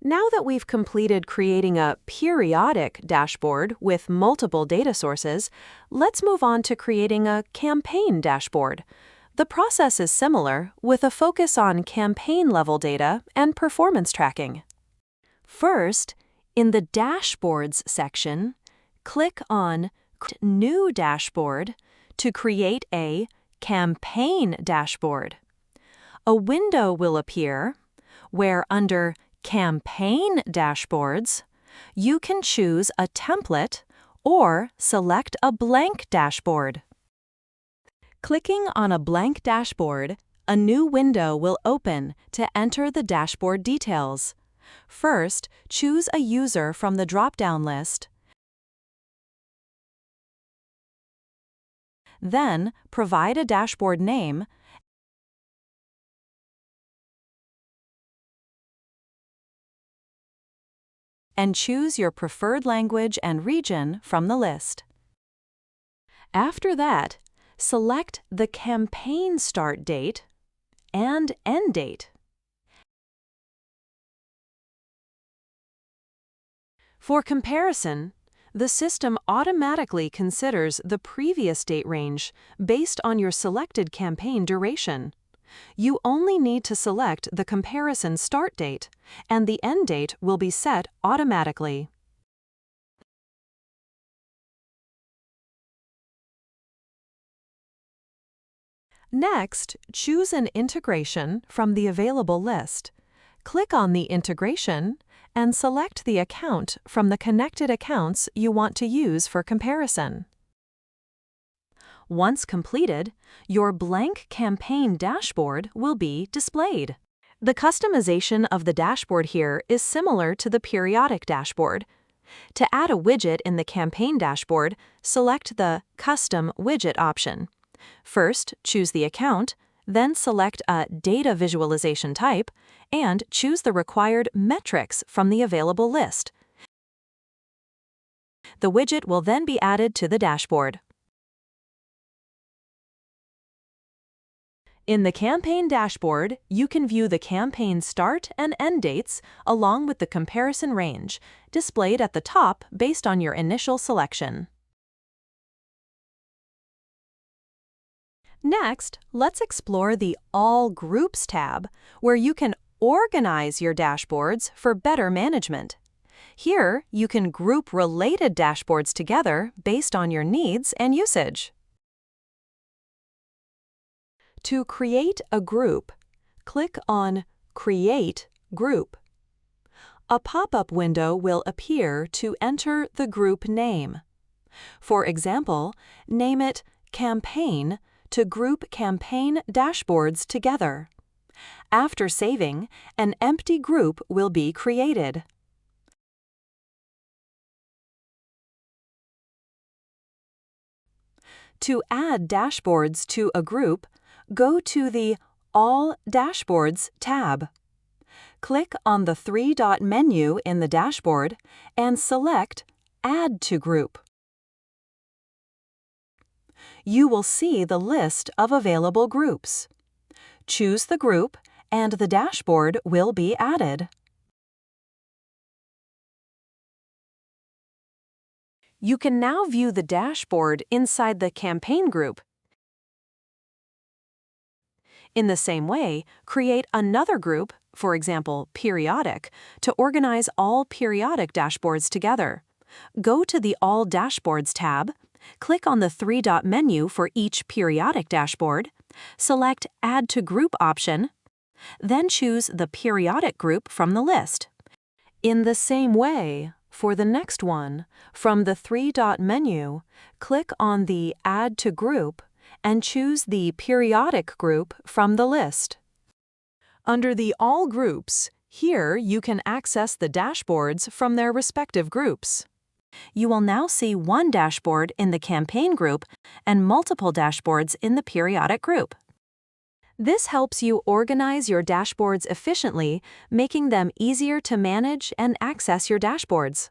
Now that we've completed creating a periodic dashboard with multiple data sources, let's move on to creating a campaign dashboard. The process is similar, with a focus on campaign-level data and performance tracking. First, in the Dashboards section, click on New Dashboard to create a campaign dashboard. A window will appear where under Campaign Dashboards, you can choose a template or select a blank dashboard. Clicking on a blank dashboard, a new window will open to enter the dashboard details. First, choose a user from the drop-down list. Then, provide a dashboard name and choose your preferred language and region from the list. After that, select the campaign start date and end date. For comparison, the system automatically considers the previous date range based on your selected campaign duration. You only need to select the comparison start date, and the end date will be set automatically. Next, choose an integration from the available list. Click on the integration and select the account from the connected accounts you want to use for comparison. Once completed, your blank campaign dashboard will be displayed. The customization of the dashboard here is similar to the periodic dashboard. To add a widget in the campaign dashboard, select the Custom Widget option. First, choose the account, then select a data visualization type, and choose the required metrics from the available list. The widget will then be added to the dashboard. In the campaign dashboard, you can view the campaign start and end dates along with the comparison range, displayed at the top based on your initial selection. Next, let's explore the All Groups tab, where you can organize your dashboards for better management. Here, you can group related dashboards together based on your needs and usage. To create a group, click on Create Group. A pop-up window will appear to enter the group name. For example, name it Campaign to group campaign dashboards together. After saving, an empty group will be created. To add dashboards to a group, go to the All Dashboards tab. Click on the three-dot menu in the dashboard and select Add to Group. You will see the list of available groups. Choose the group, and the dashboard will be added. You can now view the dashboard inside the campaign group. In the same way, create another group, for example, periodic, to organize all periodic dashboards together. Go to the All Dashboards tab, click on the three-dot menu for each periodic dashboard, select Add to Group option, then choose the periodic group from the list. In the same way, for the next one, from the three-dot menu, click on the Add to Group and choose the periodic group from the list. Under the All Groups, here you can access the dashboards from their respective groups. You will now see one dashboard in the campaign group and multiple dashboards in the periodic group. This helps you organize your dashboards efficiently, making them easier to manage and access your dashboards.